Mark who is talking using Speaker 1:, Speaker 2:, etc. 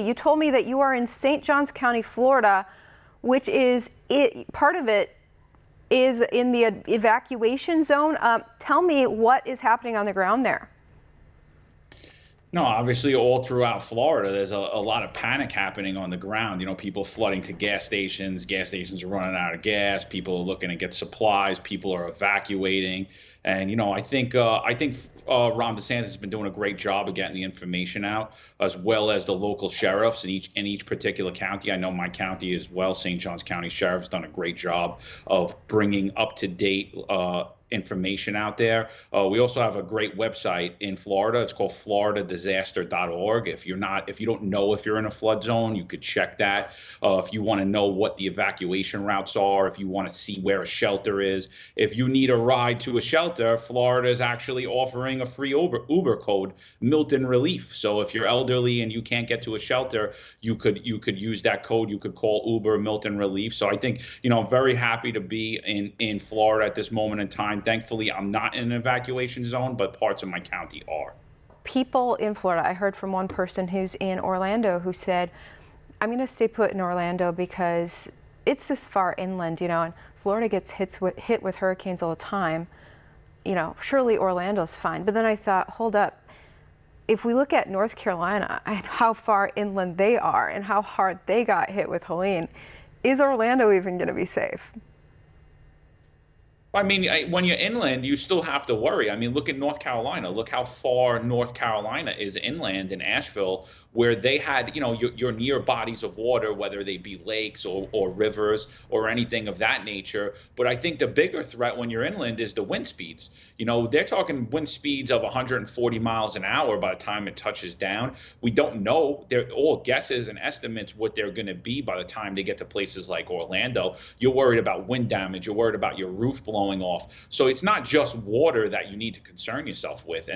Speaker 1: You told me that you are in St. Johns County, Florida, which is part of it is in the evacuation zone. Tell me what is happening on the ground there.
Speaker 2: No, obviously all throughout Florida, there's a lot of panic happening on the ground. You know, people flooding to gas stations are running out of gas, people are looking to get supplies, people are evacuating. And, you know, I think Ron DeSantis has been doing a great job of getting the information out, as well as the local sheriffs in each particular county. I know my county as well, St. Johns County Sheriff's done a great job of bringing up to date information out there. We also have a great website in Florida. It's called floridadisaster.org. If you don't know if you're in a flood zone, you could check that. If you want to know what the evacuation routes are, if you want to see where a shelter is, if you need a ride to a shelter, Florida is actually offering a free Uber code, Milton Relief. So if you're elderly and you can't get to a shelter, you could use that code. You could call Uber Milton Relief. So I think, you know, I'm very happy to be in Florida at this moment in time. Thankfully, I'm not in an evacuation zone, but parts of my county are.
Speaker 1: People in Florida, I heard from one person who's in Orlando who said, I'm going to stay put in Orlando because it's this far inland, you know, and Florida gets hit with hurricanes all the time. You know, surely Orlando's fine. But then I thought, hold up. If we look at North Carolina and how far inland they are and how hard they got hit with Helene, is Orlando even going to be safe?
Speaker 2: I mean, when you're inland, you still have to worry. I mean, look at North Carolina. Look how far North Carolina is inland in Asheville, where they had, you know, you're near bodies of water, whether they be lakes or rivers or anything of that nature. But I think the bigger threat when you're inland is the wind speeds. You know, they're talking wind speeds of 140 miles an hour by the time it touches down. We don't know. They're all guesses and estimates what they're going to be by the time they get to places like Orlando. You're worried about wind damage. You're worried about your roof blowing off. So it's not just water that you need to concern yourself with.